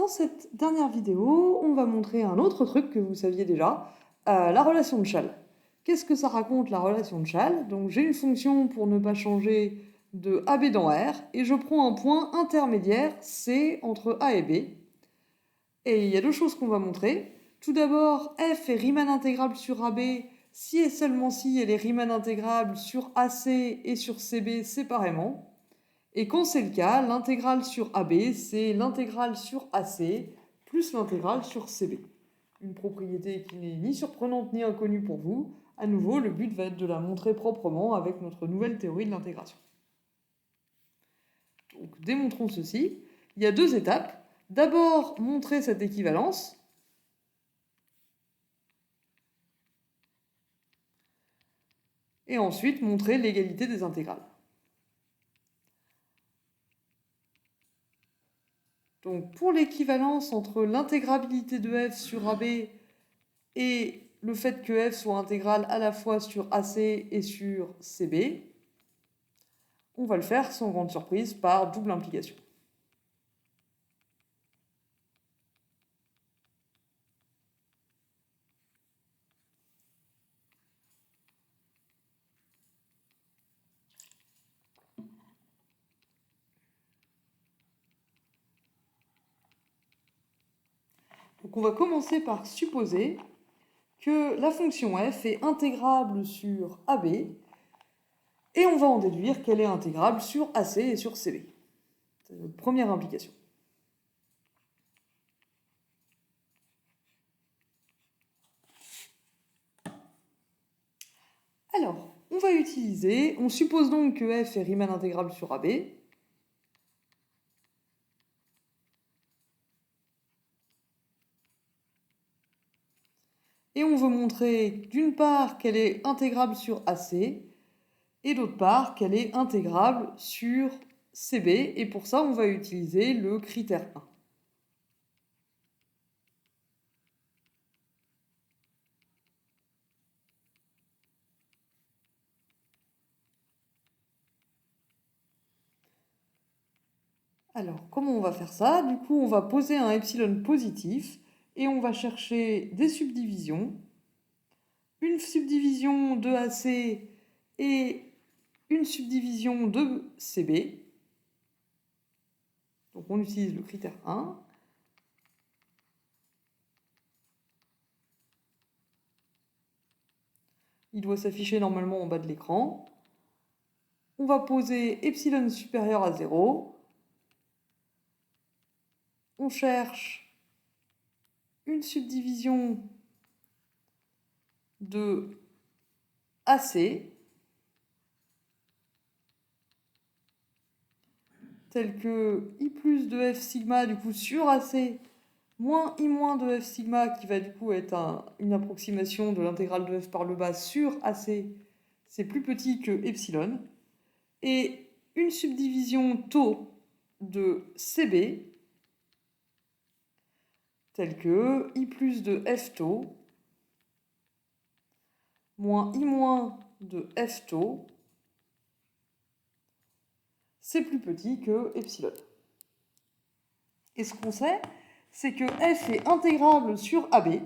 Dans cette dernière vidéo, on va montrer un autre truc que vous saviez déjà, la relation de Chasles. Qu'est-ce que ça raconte la relation de Chasles? Donc j'ai une fonction pour ne pas changer de AB dans R, et je prends un point intermédiaire C entre A et B. Et il y a deux choses qu'on va montrer. Tout d'abord, f est Riemann intégrable sur AB si et seulement si elle est Riemann intégrable sur AC et sur CB séparément. Et quand c'est le cas, l'intégrale sur AB, c'est l'intégrale sur AC plus l'intégrale sur CB. Une propriété qui n'est ni surprenante ni inconnue pour vous. À nouveau, le but va être de la montrer proprement avec notre nouvelle théorie de l'intégration. Donc, démontrons ceci. Il y a deux étapes. D'abord, montrer cette équivalence. Et ensuite, montrer l'égalité des intégrales. Donc pour l'équivalence entre l'intégrabilité de f sur AB et le fait que f soit intégrale à la fois sur AC et sur CB, on va le faire sans grande surprise par double implication. Donc on va commencer par supposer que la fonction f est intégrable sur AB, et on va en déduire qu'elle est intégrable sur AC et sur CB. C'est notre première implication. Alors, on suppose donc que f est Riemann intégrable sur AB, et on veut montrer d'une part qu'elle est intégrable sur AC, et d'autre part qu'elle est intégrable sur CB, et pour ça on va utiliser le critère 1. Alors, comment on va faire ça? Du coup, on va poser un epsilon positif, et on va chercher des subdivisions. Une subdivision de AC et une subdivision de CB. Donc on utilise le critère 1. Il doit s'afficher normalement en bas de l'écran. On va poser epsilon supérieur à 0. On cherche une subdivision de AC, telle que I plus de F sigma du coup sur AC moins I moins de F sigma, qui va du coup être une approximation de l'intégrale de F par le bas sur AC, c'est plus petit que epsilon, et une subdivision tau de CB, telle que I plus de F tau moins I moins de F tau, c'est plus petit que epsilon. Et ce qu'on sait, c'est que f est intégrable sur AB.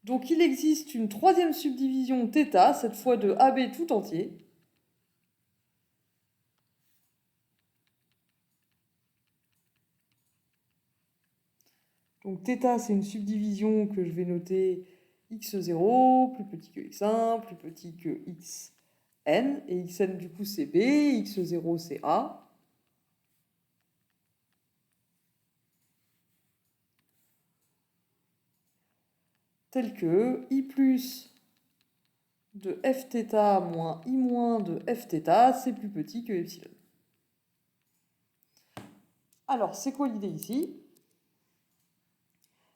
Donc il existe une troisième subdivision θ, cette fois de AB tout entier. Donc θ, c'est une subdivision que je vais noter x0, plus petit que x1, plus petit que xn, et xn du coup c'est B, x0 c'est A. Tel que I plus de fθ moins I moins de fθ, c'est plus petit que epsilon. Alors, c'est quoi l'idée ici?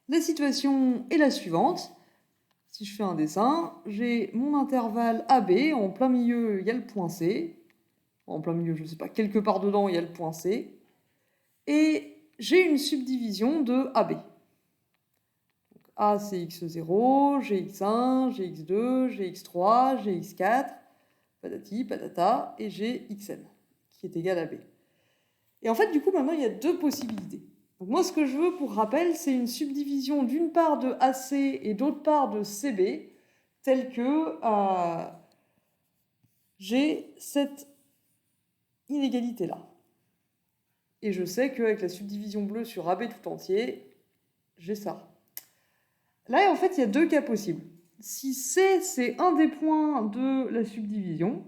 La situation est la suivante. Si je fais un dessin, j'ai mon intervalle AB, en plein milieu, il y a le point C. En plein milieu, je ne sais pas, quelque part dedans, il y a le point C. Et j'ai une subdivision de AB. Donc A, c'est x0, gx1, gx2, gx3, gx4, patati, patata, et j'ai xn. qui est égal à B. Et en fait, du coup, maintenant, il y a deux possibilités. Donc moi, ce que je veux, pour rappel, c'est une subdivision d'une part de AC et d'autre part de CB, telle que j'ai cette inégalité-là. Et je sais qu'avec la subdivision bleue sur AB tout entier, j'ai ça. Là, en fait, il y a deux cas possibles. Si C, c'est un des points de la subdivision,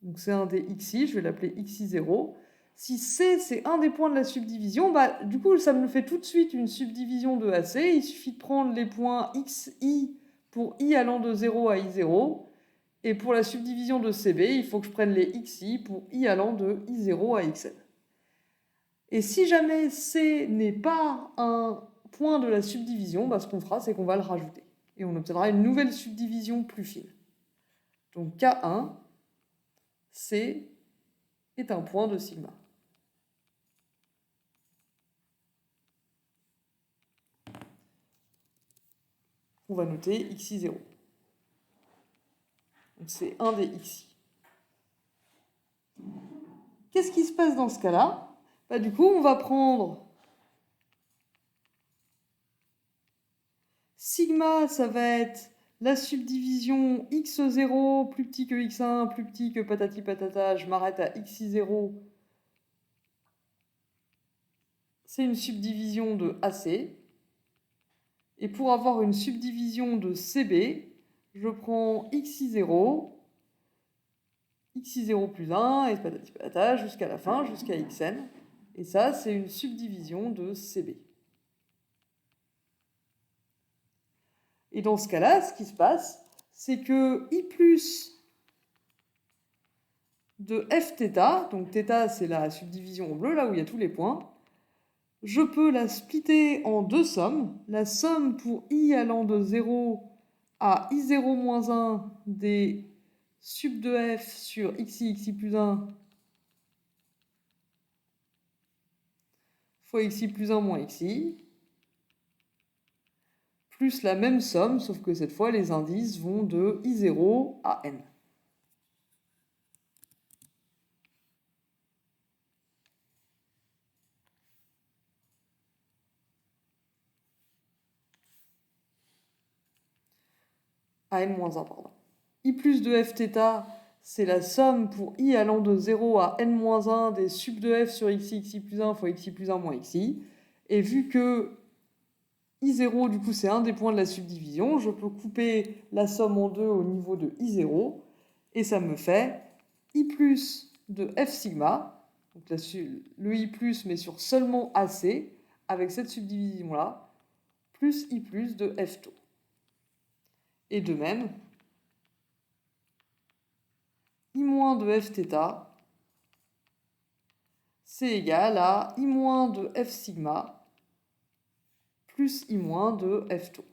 donc c'est un des xi, je vais l'appeler xi0. Si C, c'est un des points de la subdivision, bah, du coup, ça me fait tout de suite une subdivision de AC. Il suffit de prendre les points xi pour i allant de 0 à i0. Et pour la subdivision de CB, il faut que je prenne les xi pour i allant de i0 à xn. Et si jamais C n'est pas un point de la subdivision, bah, ce qu'on fera, c'est qu'on va le rajouter. Et on obtiendra une nouvelle subdivision plus fine. Donc K1, C est un point de sigma. On va noter xi0. Donc c'est un des xi. Qu'est-ce qui se passe dans ce cas-là? Bah, du coup, on va prendre sigma, ça va être la subdivision x0 plus petit que x1, plus petit que patati patata, je m'arrête à xi0. C'est une subdivision de AC. Et pour avoir une subdivision de CB, je prends xi0, xi0 plus 1, et patati patata, jusqu'à la fin, jusqu'à xn. Et ça, c'est une subdivision de CB. Et dans ce cas-là, ce qui se passe, c'est que I plus de fθ, donc θ c'est la subdivision en bleu, là où il y a tous les points, je peux la splitter en deux sommes. La somme pour I allant de 0 à I0 moins 1 des sub de f sur xi plus 1 fois xi plus 1 moins xi, plus la même somme, sauf que cette fois, les indices vont de I0 à n. À n-1, pardon. I plus de fθ, c'est la somme pour i allant de 0 à n-1 des sub de f sur xi plus 1 fois xi plus 1 moins xi. Et vu que I0, du coup, c'est un des points de la subdivision, je peux couper la somme en deux au niveau de I0, et ça me fait I plus de F sigma, donc le I plus, mais sur seulement AC, avec cette subdivision-là, plus I plus de F tau. Et de même, I moins de Fθ, c'est égal à I moins de F sigma, plus I moins de F tau.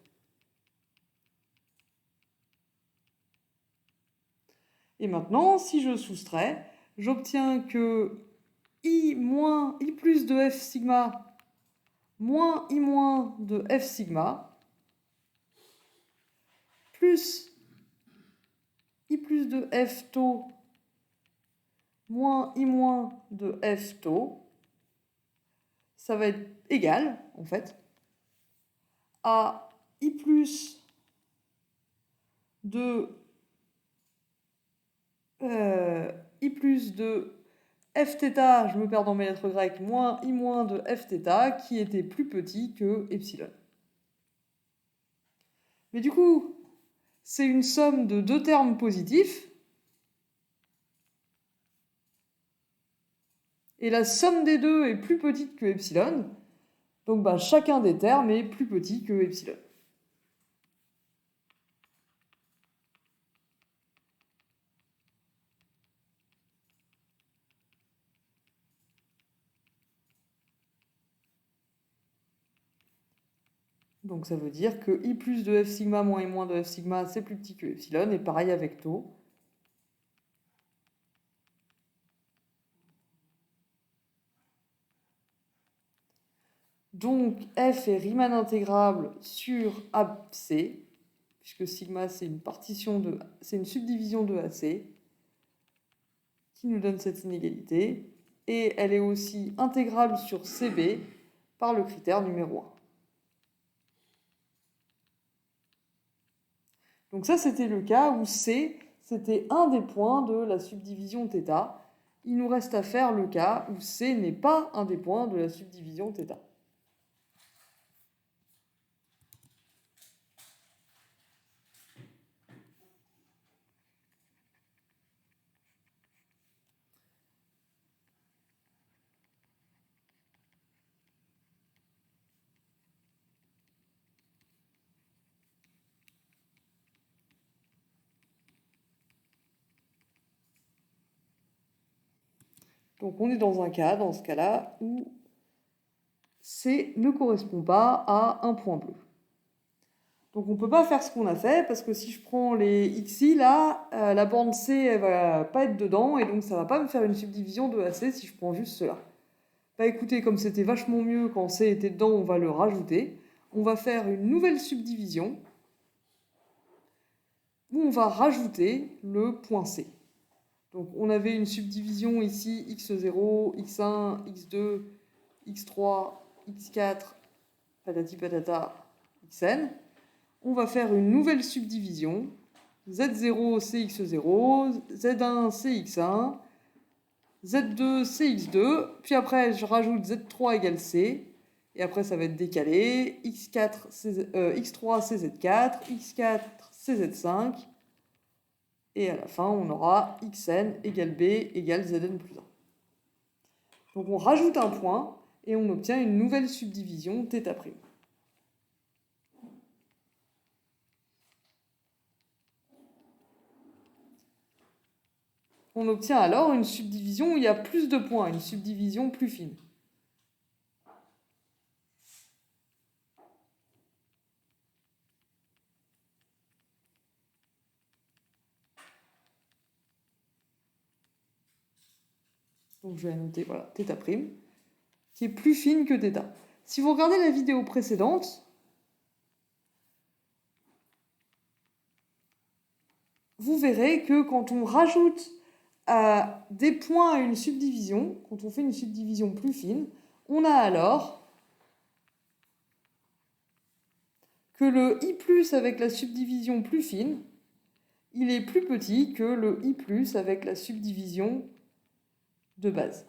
Et maintenant, si je soustrais, j'obtiens que I plus de F sigma moins I moins de F sigma plus I plus de F tau moins I moins de F tau, ça va être égal, en fait, à I plus de fθ, je me perds dans mes lettres grecques, moins I moins de fθ, qui était plus petit que epsilon. Mais du coup, c'est une somme de deux termes positifs, et la somme des deux est plus petite que epsilon, donc bah, chacun des termes est plus petit que epsilon. Donc ça veut dire que I plus de F sigma moins I moins de F sigma, c'est plus petit que epsilon, et pareil avec tau. Donc F est Riemann intégrable sur AC, puisque sigma c'est une subdivision de AC. qui nous donne cette inégalité. Et elle est aussi intégrable sur CB par le critère numéro 1. Donc ça, c'était le cas où C, c'était un des points de la subdivision θ. Il nous reste à faire le cas où C n'est pas un des points de la subdivision θ. Donc on est dans ce cas-là, où C ne correspond pas à un point bleu. Donc on ne peut pas faire ce qu'on a fait, parce que si je prends les xi, là, la borne C, elle va pas être dedans, et donc ça va pas me faire une subdivision de AC si je prends juste cela. Bah écoutez, comme c'était vachement mieux quand C était dedans, on va le rajouter. On va faire une nouvelle subdivision, où on va rajouter le point C. Donc on avait une subdivision ici, x0, x1, x2, x3, x4, patati patata, xn. On va faire une nouvelle subdivision, z0 c'est x0, z1 c'est x1, z2 c'est x2, puis après je rajoute z3 égale c, et après ça va être décalé, x3 c'est z4, x4 c'est z5, et à la fin on aura xn égale b égale zn plus 1. Donc on rajoute un point, et on obtient une nouvelle subdivision θ'. On obtient alors une subdivision où il y a plus de points, une subdivision plus fine. Donc je vais noter, voilà, θ', qui est plus fine que θ. Si vous regardez la vidéo précédente, vous verrez que quand on rajoute des points à une subdivision, quand on fait une subdivision plus fine, on a alors que le i+ avec la subdivision plus fine, il est plus petit que le i+ avec la subdivision de base.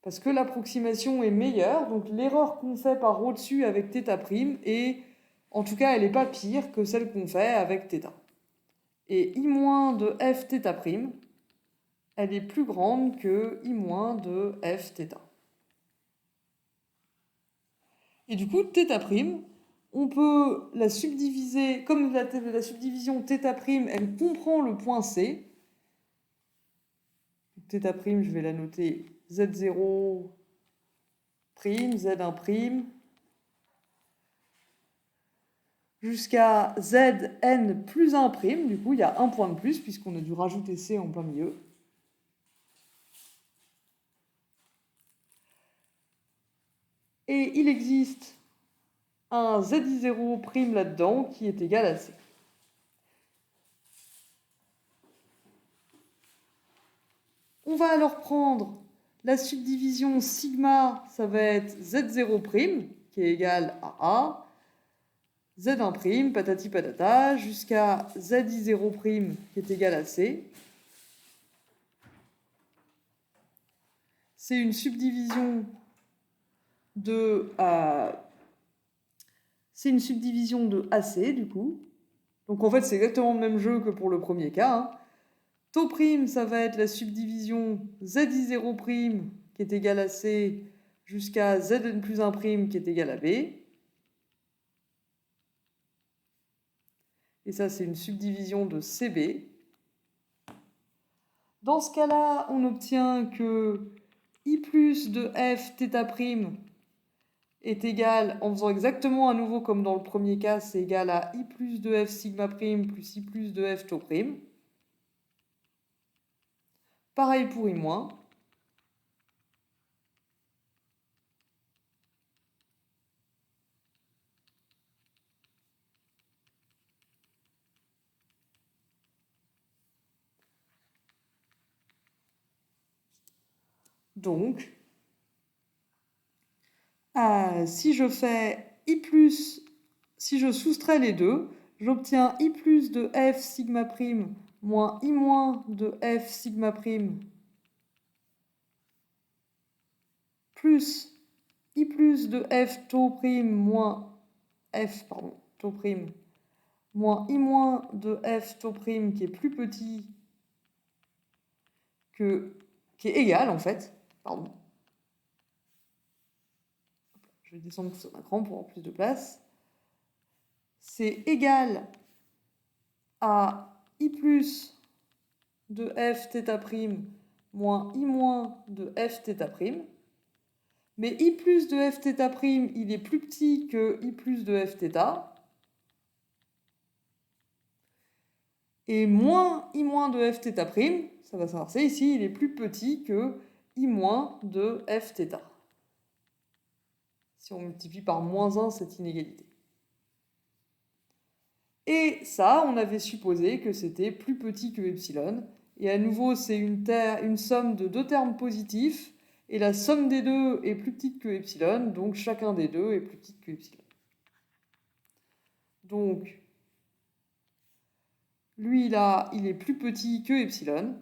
Parce que l'approximation est meilleure, donc l'erreur qu'on fait par au-dessus avec θ', et en tout cas elle n'est pas pire que celle qu'on fait avec θ. Et i- de fθ', elle est plus grande que i- de fθ. Et du coup, θ', on peut la subdiviser, comme la subdivision θ', elle comprend le point C. θ', je vais la noter z0', z1', jusqu'à zn plus 1'. Du coup, il y a un point de plus, puisqu'on a dû rajouter C en plein milieu. Et il existe un zi0' là-dedans qui est égal à C. On va alors prendre la subdivision sigma, ça va être z0', qui est égal à A, z1', patati patata, jusqu'à zi0', qui est égal à C. C'est une subdivision de AC, du coup. Donc en fait, c'est exactement le même jeu que pour le premier cas. Hein. Tau', ça va être la subdivision zi0', qui est égal à C, jusqu'à zn plus 1', qui est égal à B. Et ça, c'est une subdivision de CB. Dans ce cas-là, on obtient que i+ de f θ' est égal, en faisant exactement à nouveau comme dans le premier cas, c'est égal à i+ de f sigma' plus i+ de f tau'. Pareil pour i-. Donc, si je soustrais les deux, j'obtiens I plus de F sigma prime moins I moins de F sigma prime plus I plus de F taux prime moins taux prime moins I moins de F taux prime qui est plus petit qui est égal en fait, pardon. Je vais descendre tout ça d'un cran pour avoir plus de place. C'est égal à I plus de F θ' moins I moins de F θ'. Mais I plus de F θ', il est plus petit que I plus de F θ. Et moins I moins de F θ', ça va s'inverser ici, il est plus petit que I moins de F θ. Si on multiplie par moins 1 cette inégalité. Et ça, on avait supposé que c'était plus petit que epsilon. Et à nouveau, c'est une somme de deux termes positifs. Et la somme des deux est plus petite que epsilon. Donc chacun des deux est plus petit que epsilon. Donc, lui là, il est plus petit que epsilon.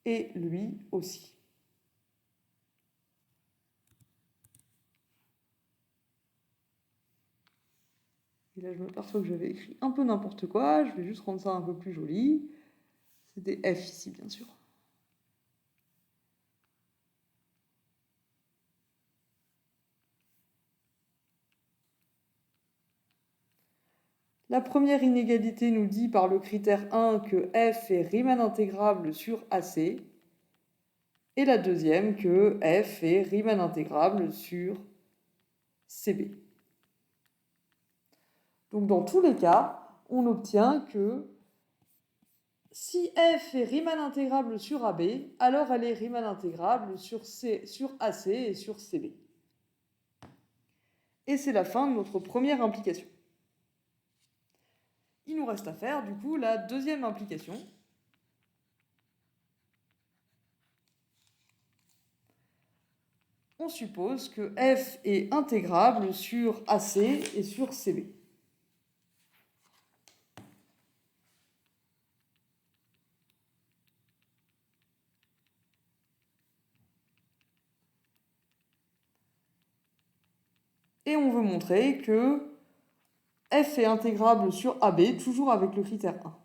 Et lui aussi. Et là, je m'aperçois que j'avais écrit un peu n'importe quoi. Je vais juste rendre ça un peu plus joli. C'est des F ici, bien sûr. La première inégalité nous dit par le critère 1 que f est Riemann intégrable sur AC. Et la deuxième que f est Riemann intégrable sur CB. Donc dans tous les cas, on obtient que si f est Riemann intégrable sur AB, alors elle est Riemann intégrable sur AC et sur CB. Et c'est la fin de notre première implication. Il nous reste à faire du coup la deuxième implication. On suppose que f est intégrable sur AC et sur CB. Et on veut montrer que f est intégrable sur AB, toujours avec le critère 1.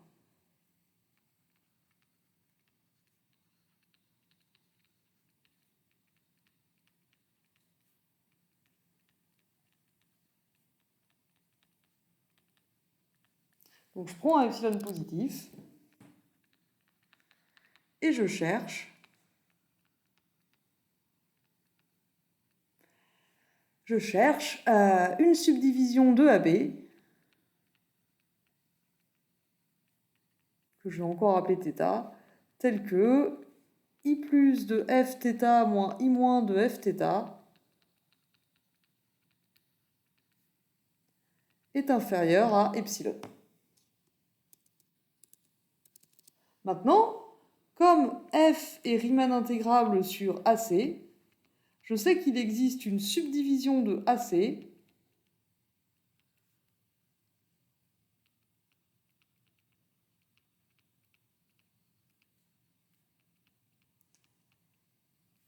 Donc je prends un epsilon positif et je cherche une subdivision de AB que je vais encore appeler θ, telle que I plus de Fθ moins I moins de Fθ est inférieur à epsilon. Maintenant, comme f est Riemann intégrable sur AC, je sais qu'il existe une subdivision de AC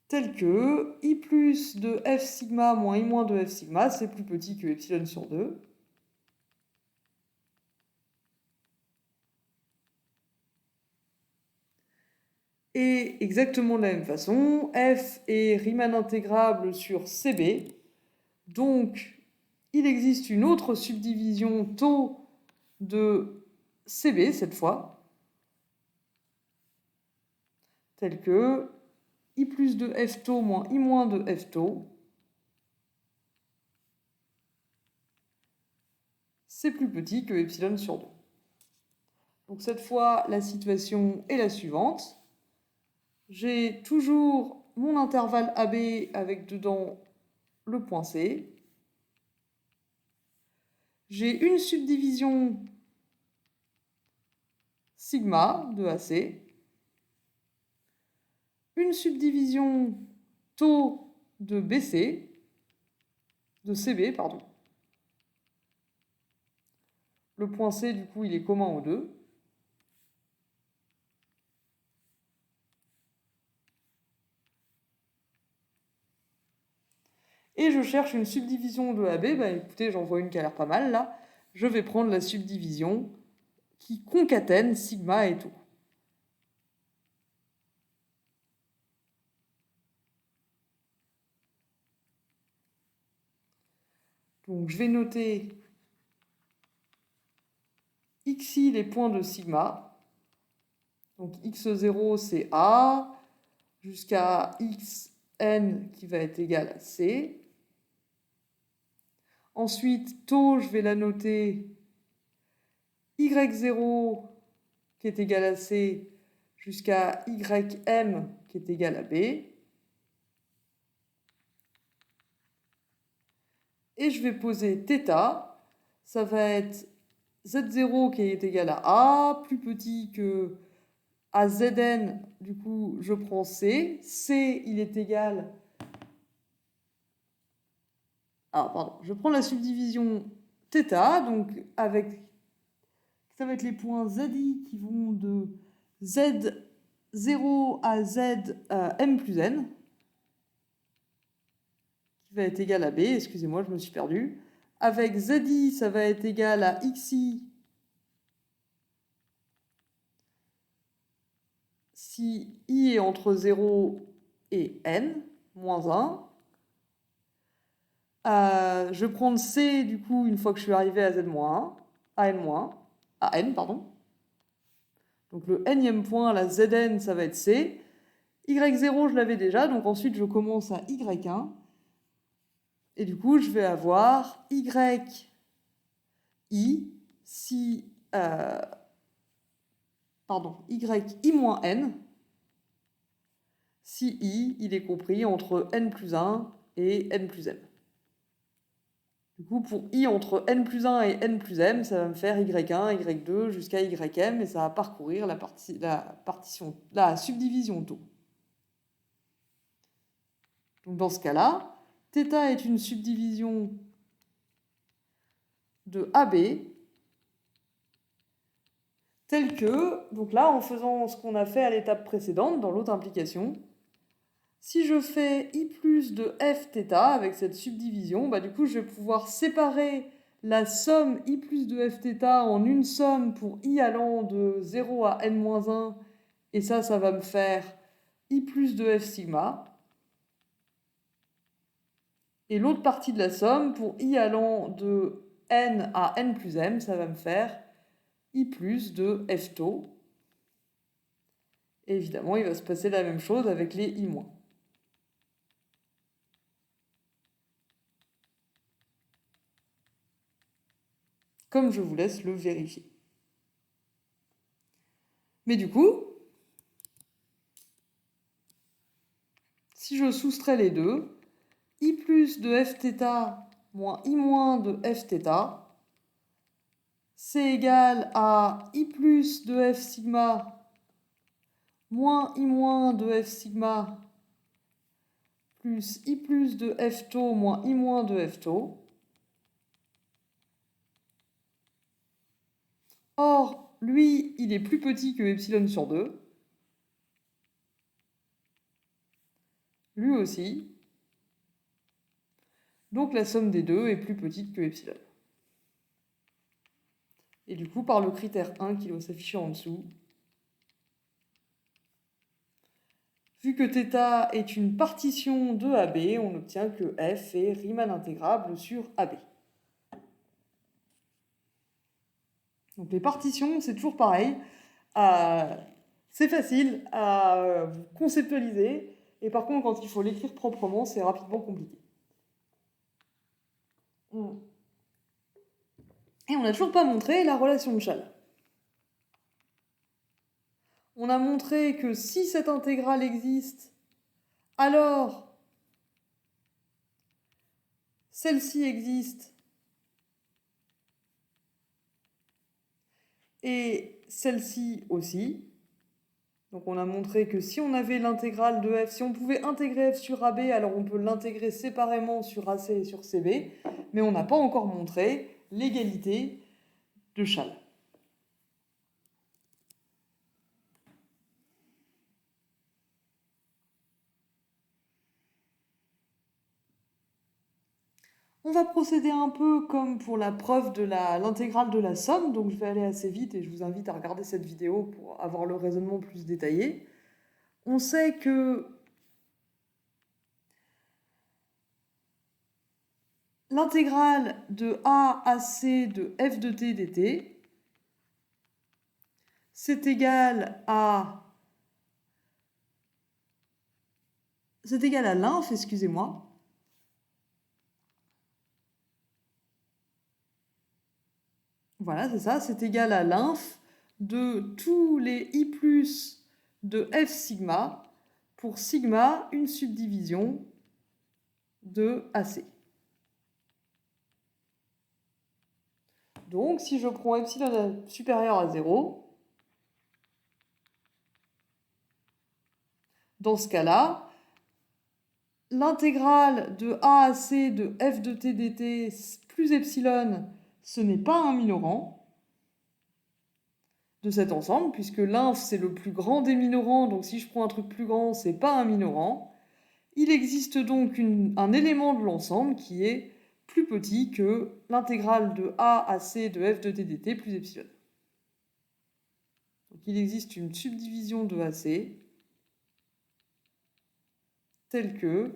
telle que I plus de F sigma moins I moins de F sigma, c'est plus petit que epsilon sur 2. Et exactement de la même façon, f est Riemann intégrable sur CB. Donc, il existe une autre subdivision taux de CB cette fois, telle que I plus de F taux moins I moins de F taux. C'est plus petit que epsilon sur 2. Donc cette fois, la situation est la suivante. J'ai toujours mon intervalle AB avec dedans le point C. J'ai une subdivision sigma de AC, une subdivision taux de BC, de CB, pardon. Le point C, du coup, il est commun aux deux. Et je cherche une subdivision de AB. Bah écoutez, j'en vois une qui a l'air pas mal là. Je vais prendre la subdivision qui concatène sigma et tout. Donc je vais noter xi les points de sigma. Donc x0 c'est A, jusqu'à xn qui va être égal à C. Ensuite, taux, je vais la noter y0 qui est égal à C jusqu'à ym qui est égal à B. Et je vais poser θ. Ça va être z0 qui est égal à A, plus petit que à zn, du coup, je prends C. C, il est égal... Ah, pardon. Je prends la subdivision θ, donc avec... Ça va être les points zi qui vont de z0 à m plus n, qui va être égal à b. Excusez-moi, je me suis perdu. Avec zi, ça va être égal à xi si i est entre 0 et n, moins 1. Je vais prendre C, du coup, une fois que je suis arrivé à Z-1, à N-, à N, pardon. Donc le nème point, la Zn, ça va être C. Y0, je l'avais déjà, donc ensuite je commence à Y1. Et du coup, je vais avoir YI si... pardon, YI-N si I, il est compris entre N plus 1 et N plus M. Du coup, pour I entre N plus 1 et N plus M, ça va me faire Y1, Y2 jusqu'à YM et ça va parcourir la subdivision taux. Donc dans ce cas-là, θ est une subdivision de AB telle que, donc là, en faisant ce qu'on a fait à l'étape précédente, dans l'autre implication, si je fais I plus de Fθ avec cette subdivision, bah du coup, je vais pouvoir séparer la somme I plus de Fθ en une somme pour I allant de 0 à n-1, et ça va me faire I plus de F sigma. Et l'autre partie de la somme, pour I allant de n à n plus m, ça va me faire I plus de F taux. Et évidemment, il va se passer la même chose avec les I-. Comme je vous laisse le vérifier. Mais du coup, si je soustrais les deux, I plus de Fθ moins I moins de Fθ, c'est égal à I plus de F sigma moins I moins de F sigma plus I plus de F taux moins I moins de F taux. Or, lui, il est plus petit que epsilon sur 2. Lui aussi. Donc la somme des deux est plus petite que epsilon. Et du coup, par le critère 1 qui doit s'afficher en dessous, vu que θ est une partition de AB, on obtient que F est Riemann intégrable sur AB. Donc les partitions, c'est toujours pareil. C'est facile à conceptualiser. Et par contre, quand il faut l'écrire proprement, c'est rapidement compliqué. Et on n'a toujours pas montré la relation de Schall. On a montré que si cette intégrale existe, alors celle-ci existe. Et celle-ci aussi. Donc on a montré que si on avait l'intégrale de f, si on pouvait intégrer f sur AB, alors on peut l'intégrer séparément sur AC et sur CB, mais on n'a pas encore montré l'égalité de Chasles. On va procéder un peu comme pour la preuve de l'intégrale de la somme, donc je vais aller assez vite et je vous invite à regarder cette vidéo pour avoir le raisonnement plus détaillé. On sait que l'intégrale de A à C de f de t dt, c'est égal à l'inf, excusez-moi. Voilà, c'est ça, c'est égal à l'inf de tous les i plus de f sigma pour sigma, une subdivision de AC. Donc, si je prends epsilon supérieur à 0, dans ce cas-là, l'intégrale de A à C de f de t dt plus epsilon, ce n'est pas un minorant de cet ensemble, puisque l'inf, c'est le plus grand des minorants, donc si je prends un truc plus grand, c'est pas un minorant. Il existe donc un élément de l'ensemble qui est plus petit que l'intégrale de A à C de f de t dt plus epsilon. Donc il existe une subdivision de AC telle que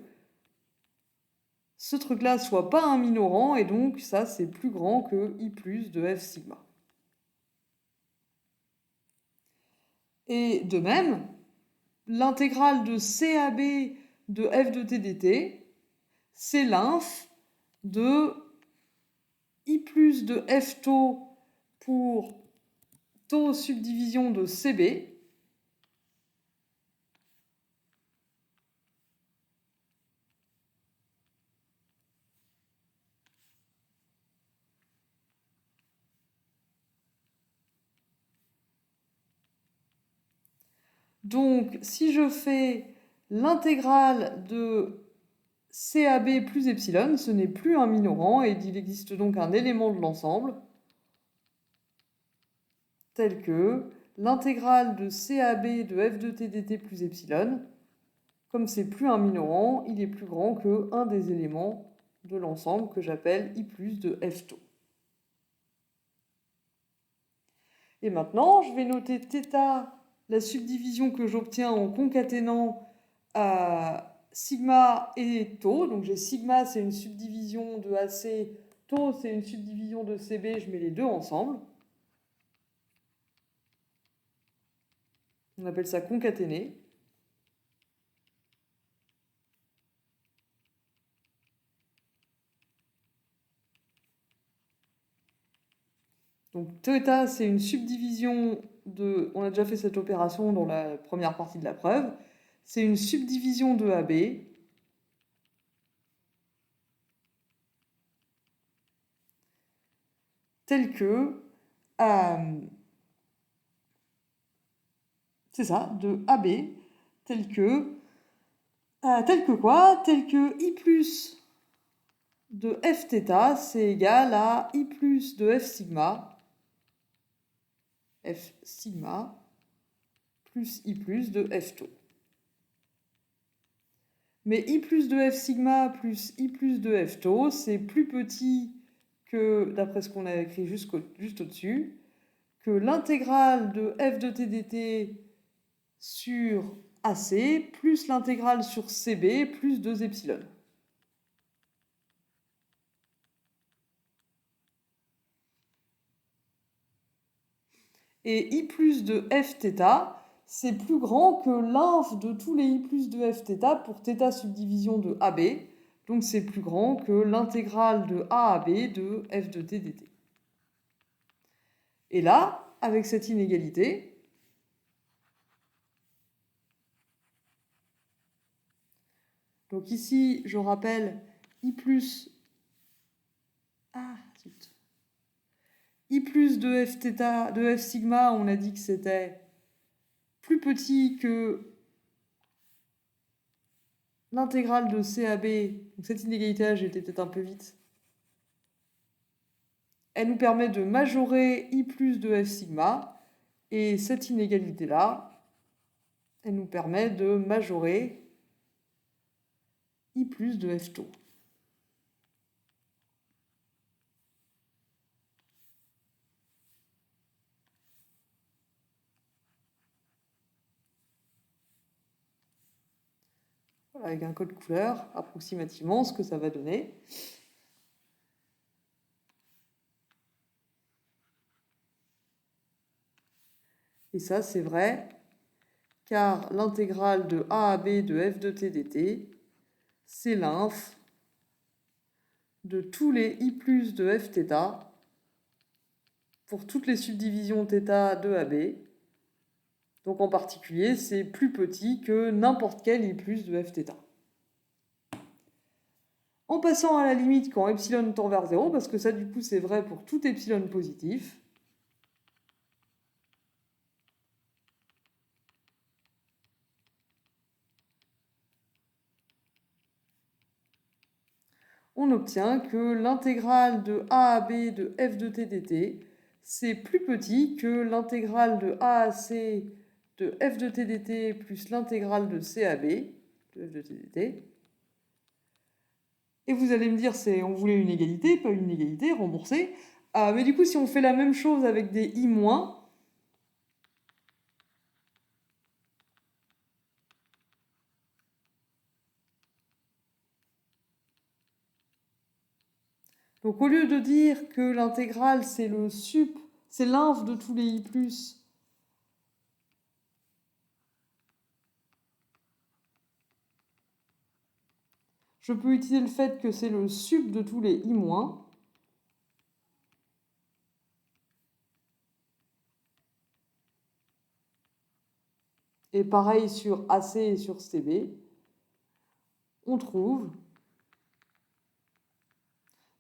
ce truc-là soit pas un minorant, et donc ça c'est plus grand que I plus de f sigma. Et de même, l'intégrale de CAB de f de t dt, c'est l'inf de I plus de f tau pour taux subdivision de CB, donc si je fais l'intégrale de CAB plus epsilon, ce n'est plus un minorant, et il existe donc un élément de l'ensemble tel que l'intégrale de CAB de f de t dt plus epsilon. Comme c'est plus un minorant, il est plus grand que un des éléments de l'ensemble que j'appelle I plus de f tau. Et maintenant, je vais noter θ, la subdivision que j'obtiens en concaténant sigma et tau. Donc j'ai sigma, c'est une subdivision de AC, tau, c'est une subdivision de CB, je mets les deux ensemble. On appelle ça concaténer. Donc θ, c'est une subdivision de... On a déjà fait cette opération dans la première partie de la preuve. C'est une subdivision de AB telle que... c'est ça, de AB, telle que... telle que quoi? Telle que I plus de fθ, c'est égal à I plus de f sigma plus I plus de f tau. Mais I plus de f sigma plus I plus de f tau, c'est plus petit que, d'après ce qu'on a écrit juste au-dessus, que l'intégrale de f de t dt sur AC plus l'intégrale sur CB plus 2 epsilon. Et I plus de fθ, c'est plus grand que l'inf de tous les I plus de fθ pour θ subdivision de AB. Donc c'est plus grand que l'intégrale de A à B de f de t dt. Et là, avec cette inégalité, donc ici, je rappelle, I I plus de f θ, de f sigma, on a dit que c'était plus petit que l'intégrale de CAB. Donc cette inégalité-là, j'ai été peut-être un peu vite. Elle nous permet de majorer I plus de f sigma. Et cette inégalité-là, elle nous permet de majorer I plus de f tau. Voilà, avec un code couleur, approximativement, ce que ça va donner. Et ça, c'est vrai, car l'intégrale de a à b de f de t dt, c'est l'inf de tous les i plus de f θ pour toutes les subdivisions θ de AB. Donc en particulier, c'est plus petit que n'importe quel i plus de f θ. En passant à la limite quand epsilon tend vers 0, parce que ça du coup c'est vrai pour tout epsilon positif, on obtient que l'intégrale de a à b de f de t dt, c'est plus petit que l'intégrale de a à c de f de t dt plus l'intégrale de c à b de f de t dt. Et vous allez me dire, on voulait une égalité, pas une égalité, remboursée. Mais du coup, si on fait la même chose avec des i-, donc au lieu de dire que l'intégrale c'est c'est l'inf de tous les i+, je peux utiliser le fait que c'est le sup de tous les i-. Et pareil sur AC et sur CB, on trouve,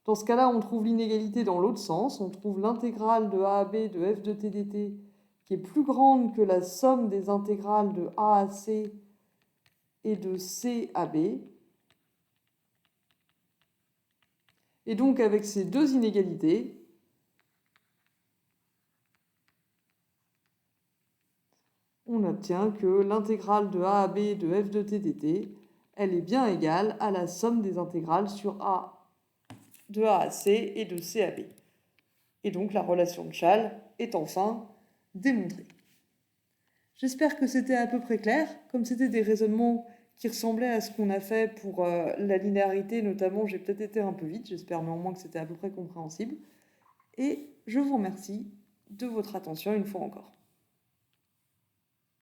dans ce cas-là, on trouve l'inégalité dans l'autre sens, on trouve l'intégrale de a à b de f de t dt qui est plus grande que la somme des intégrales de a à c et de c à b. Et donc avec ces deux inégalités, on obtient que l'intégrale de a à b de f de t dt, elle est bien égale à la somme des intégrales sur a de a à c et de c à b. Et donc la relation de Chasles est enfin démontrée. J'espère que c'était à peu près clair. Comme c'était des raisonnements qui ressemblaient à ce qu'on a fait pour la linéarité notamment, j'ai peut-être été un peu vite. J'espère néanmoins que c'était à peu près compréhensible. Et je vous remercie de votre attention une fois encore.